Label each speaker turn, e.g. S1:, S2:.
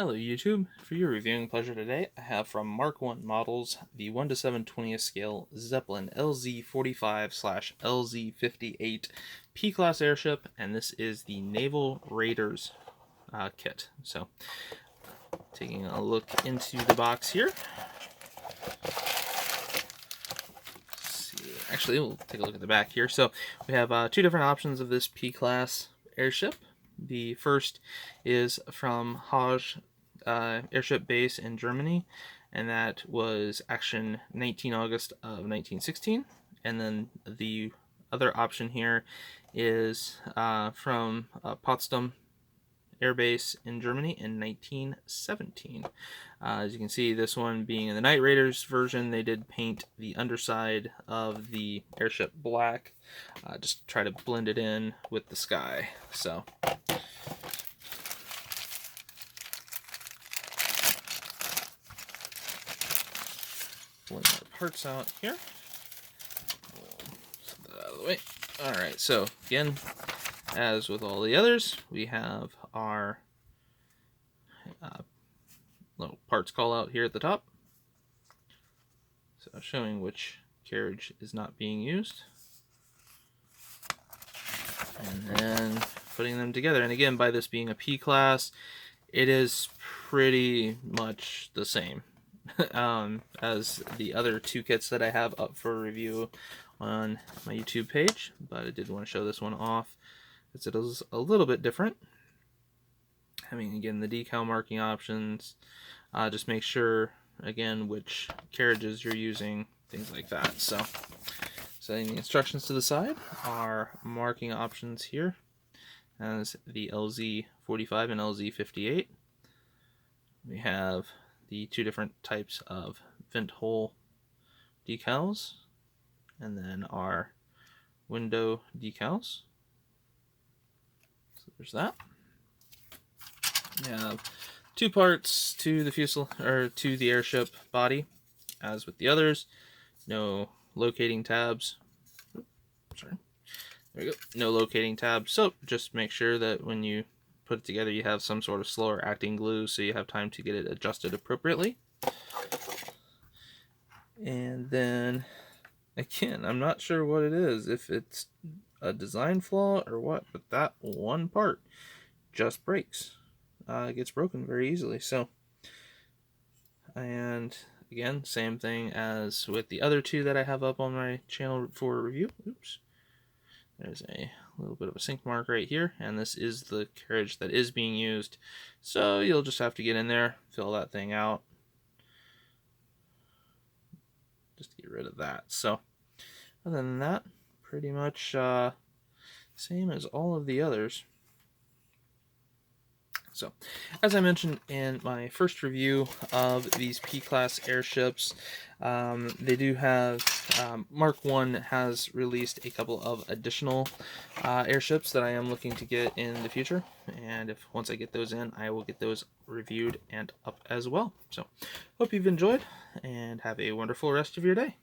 S1: Hello YouTube. For your reviewing pleasure today, I have from Mark I Models the 1 to 7/20th scale Zeppelin LZ45/LZ58 P-Class Airship, and this is the Naval Raiders kit. So, taking a look into the box here. Actually, we'll take a look at the back here. So, we have two different options of this P-Class Airship. The first is from Hajj Airship Base in Germany, and that was action 19 August of 1916. And then the other option here is from Potsdam Air Base in Germany in 1917. As you can see, this one being in the Night Raiders version, they did paint the underside of the airship black, just to try to blend it in with the sky. So, pulling our parts out here. We'll set that out of the way. Alright, so again, as with all the others, we have our little parts call out here at the top. So showing which carriage is not being used. And then putting them together. And again, by this being a P-Class, it is pretty much the same as the other two kits that I have up for review on my YouTube page. But I did want to show this one off, because it is a little bit different. Having, again, the decal marking options. Just make sure, again, which carriages you're using, things like that. So, setting the instructions to the side, our marking options here as the LZ45 and LZ58. We have the two different types of vent hole decals, and then our window decals. So there's that. We have two parts to the Fusel, or to the airship body, as with the others. No locating tabs. Sorry. There we go. No locating tabs. So just make sure that when you put it together, you have some sort of slower acting glue, so you have time to get it adjusted appropriately. And then, again, I'm not sure what it is, if it's a design flaw or what, but that one part just breaks. It gets broken very easily. So, and again, same thing as with the other two that I have up on my channel for review. Oops. There's a little bit of a sink mark right here, and this is the carriage that is being used. So you'll just have to get in there, fill that thing out, just to get rid of that. So other than that, pretty much same as all of the others. So, as I mentioned in my first review of these P-Class airships, they do have, Mark I has released a couple of additional airships that I am looking to get in the future, and once I get those in, I will get those reviewed and up as well. So, hope you've enjoyed, and have a wonderful rest of your day.